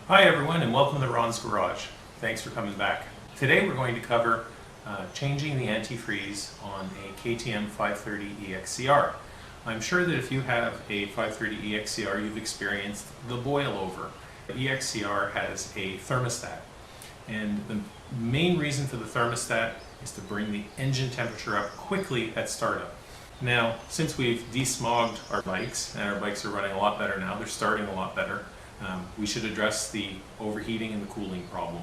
Hi everyone and welcome to Ron's Garage. Thanks for coming back. Today we're going to cover changing the antifreeze on a KTM 530 EXCR. I'm sure that if you have a 530 EXCR you've experienced the boil over. The EXCR has a thermostat, and the main reason for the thermostat is to bring the engine temperature up quickly at startup. Now, since we've desmogged our bikes and our bikes are running a lot better now, they're starting a lot better, we should address the overheating and the cooling problem.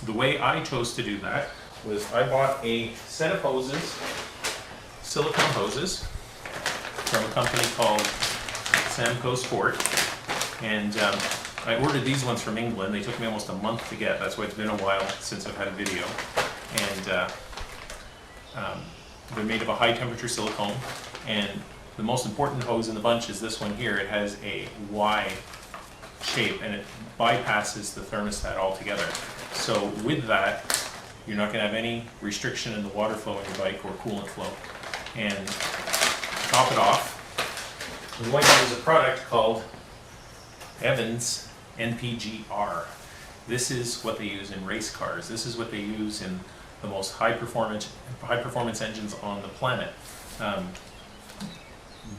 The way I chose to do that was I bought a set of hoses, silicone hoses, from a company called Samco Sport, and I ordered these ones from England. They took me almost a month to get. That's why it's been a while since I've had a video. And they're made of a high temperature silicone, and the most important hose in the bunch is this one here. It has a Y shape and it bypasses the thermostat altogether. So with that, you're not going to have any restriction in the water flow in your bike or coolant flow. And to top it off, we're going to use a product called Evans NPGR. This is what they use in race cars. This is what they use in the most high performance engines on the planet.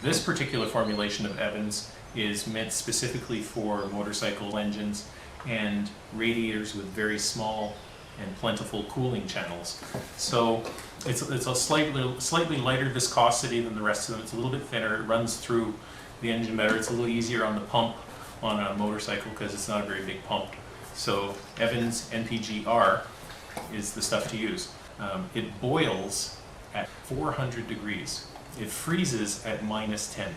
This particular formulation of Evans is meant specifically for motorcycle engines and radiators with very small and plentiful cooling channels. So it's a slightly lighter viscosity than the rest of them. It's a little bit thinner. It runs through the engine better. It's a little easier on the pump on a motorcycle because it's not a very big pump. So Evans NPGR is the stuff to use. It boils at 400 degrees. It freezes at -10.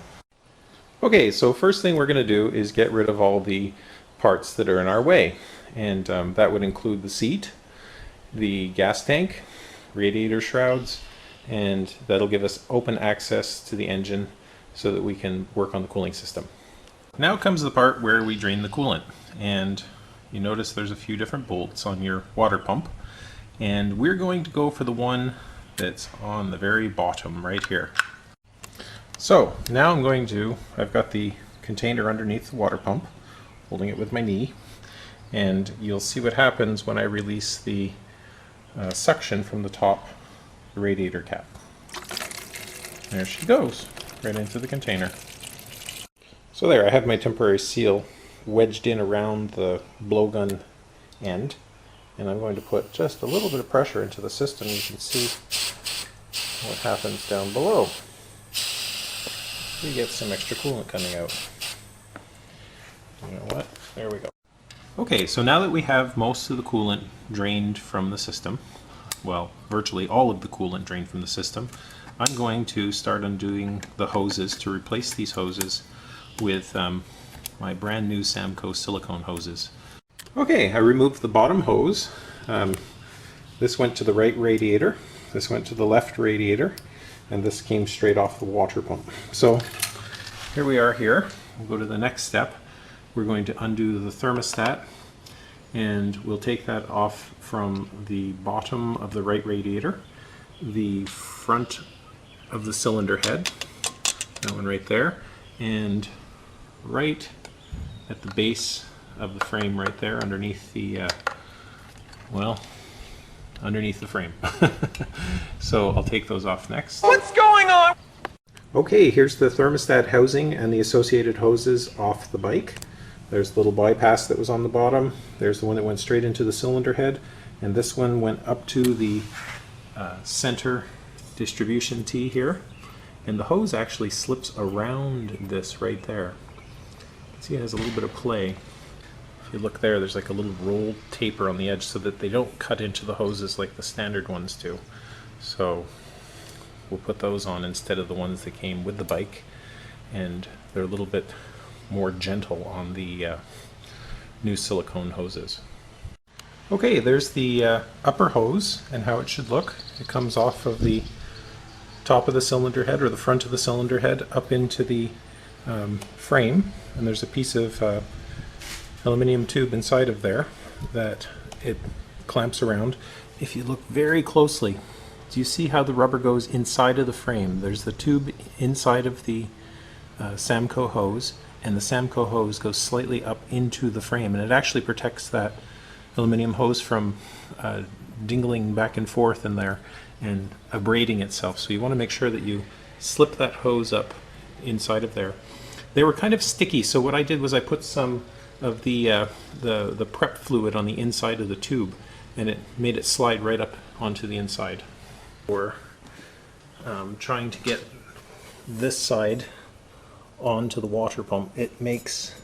Okay, so first thing we're going to do is get rid of all the parts that are in our way, and that would include the seat, the gas tank, radiator shrouds, and that'll give us open access to the engine so that we can work on the cooling system. Now comes the part where we drain the coolant, and you notice there's a few different bolts on your water pump, and we're going to go for the one that's on the very bottom right here. So now I've got the container underneath the water pump, holding it with my knee, and you'll see what happens when I release the suction from the top radiator cap. There she goes, right into the container. So there, I have my temporary seal wedged in around the blowgun end, and I'm going to put just a little bit of pressure into the system. You can see what happens down below. We get some extra coolant coming out. You know what? There we go. Okay, so now that we have most of the coolant drained from the system, well, virtually all of the coolant drained from the system, I'm going to start undoing the hoses to replace these hoses with my brand new Samco silicone hoses. Okay, I removed the bottom hose. This went to the right radiator, this went to the left radiator, and this came straight off the water pump. So here we are here. We'll go to the next step. We're going to undo the thermostat, and we'll take that off from the bottom of the right radiator, the front of the cylinder head, that one right there, and right at the base of the frame right there underneath the underneath the frame. So I'll take those off next. What's going on? Okay, here's the thermostat housing and the associated hoses off the bike. There's the little bypass that was on the bottom. There's the one that went straight into the cylinder head, and this one went up to the center distribution tee here, and the hose actually slips around this right there. See, it has a little bit of play. If you look there, there's like a little rolled taper on the edge so that they don't cut into the hoses like the standard ones do. So we'll put those on instead of the ones that came with the bike, and they're a little bit more gentle on the new silicone hoses. Okay, there's the upper hose and how it should look. It comes off of the top of the cylinder head, or the front of the cylinder head, up into the frame, and there's a piece of aluminum tube inside of there that it clamps around. If you look very closely, do you see how the rubber goes inside of the frame? There's the tube inside of the Samco hose, and the Samco hose goes slightly up into the frame, and it actually protects that aluminum hose from dingling back and forth in there and abrading itself. So you want to make sure that you slip that hose up inside of there. They were kind of sticky, so what I did was I put some of the prep fluid on the inside of the tube, and it made it slide right up onto the inside. We're trying to get this side onto the water pump. It makes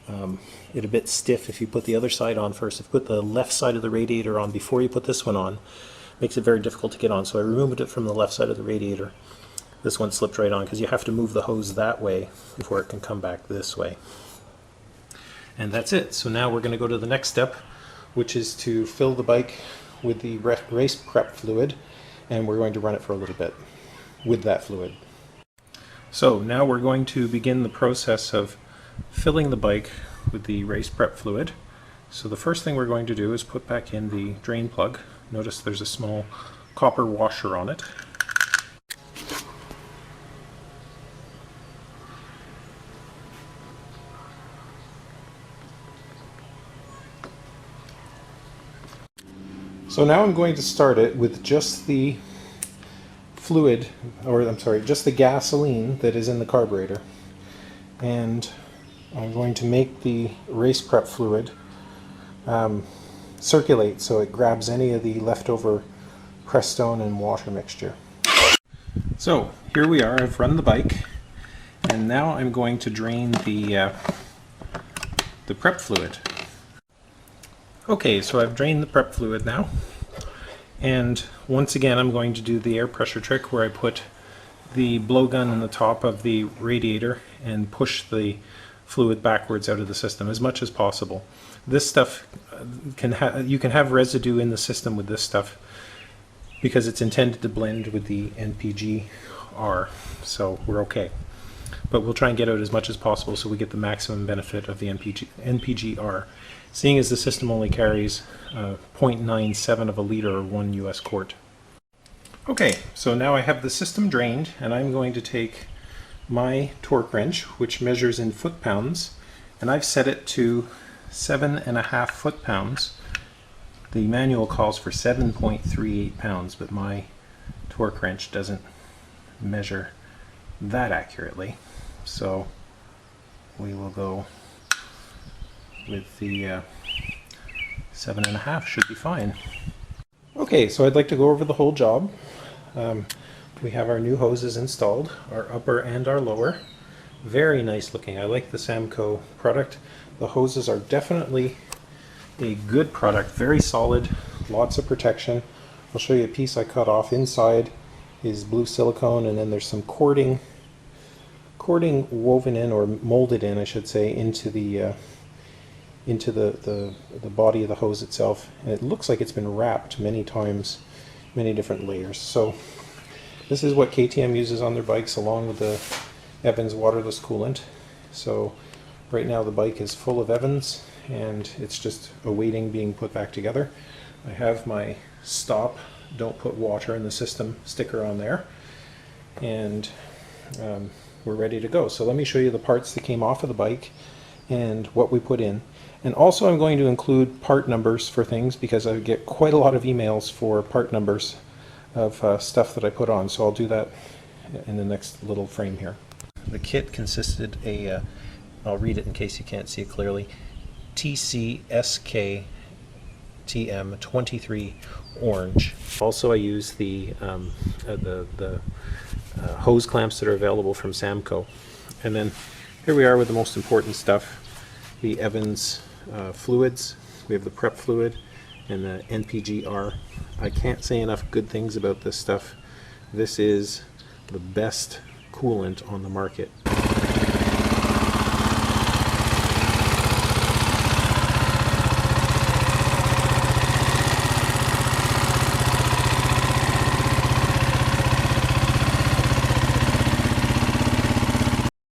it a bit stiff if you put the other side on first. If you put the left side of the radiator on before you put this one on, it makes it very difficult to get on. So I removed it from the left side of the radiator. This one slipped right on because you have to move the hose that way before it can come back this way. And that's it. So now we're going to go to the next step, which is to fill the bike with the race prep fluid, and we're going to run it for a little bit with that fluid. So now we're going to begin the process of filling the bike with the race prep fluid. So the first thing we're going to do is put back in the drain plug. Notice there's a small copper washer on it. So now I'm going to start it with just the fluid, or I'm sorry, just the gasoline that is in the carburetor. And I'm going to make the race prep fluid circulate so it grabs any of the leftover Prestone and water mixture. So here we are, I've run the bike, and now I'm going to drain the prep fluid. Okay, so I've drained the prep fluid now, and once again I'm going to do the air pressure trick where I put the blowgun in the top of the radiator and push the fluid backwards out of the system as much as possible. This stuff you can have residue in the system with this stuff because it's intended to blend with the NPGR, so we're okay. But we'll try and get out as much as possible so we get the maximum benefit of the NPGR. Seeing as the system only carries 0.97 of a liter or 1 US quart. Okay, so now I have the system drained, and I'm going to take my torque wrench, which measures in foot-pounds, and I've set it to 7.5 foot-pounds. The manual calls for 7.38 pounds, but my torque wrench doesn't measure that accurately. So we will go with the 7.5, should be fine. Okay, so I'd like to go over the whole job. We have our new hoses installed, our upper and our lower. Very nice looking. I like the Samco product. The hoses are definitely a good product, very solid, lots of protection. I'll show you a piece I cut off. Inside is blue silicone, and then there's some cording woven in, or molded in I should say, into the body of the hose itself, and it looks like it's been wrapped many times, many different layers. So this is what KTM uses on their bikes along with the Evans waterless coolant. So right now the bike is full of Evans and it's just awaiting being put back together. I have my stop, don't put water in the system sticker on there, and we're ready to go. So let me show you the parts that came off of the bike and what we put in. And also I'm going to include part numbers for things because I get quite a lot of emails for part numbers of stuff that I put on. So I'll do that in the next little frame here. The kit consisted I'll read it in case you can't see it clearly, TCSKTM23 orange. Also I use the hose clamps that are available from Samco. And then here we are with the most important stuff, the Evans fluids. We have the prep fluid and the NPGR. I can't say enough good things about this stuff. This is the best coolant on the market.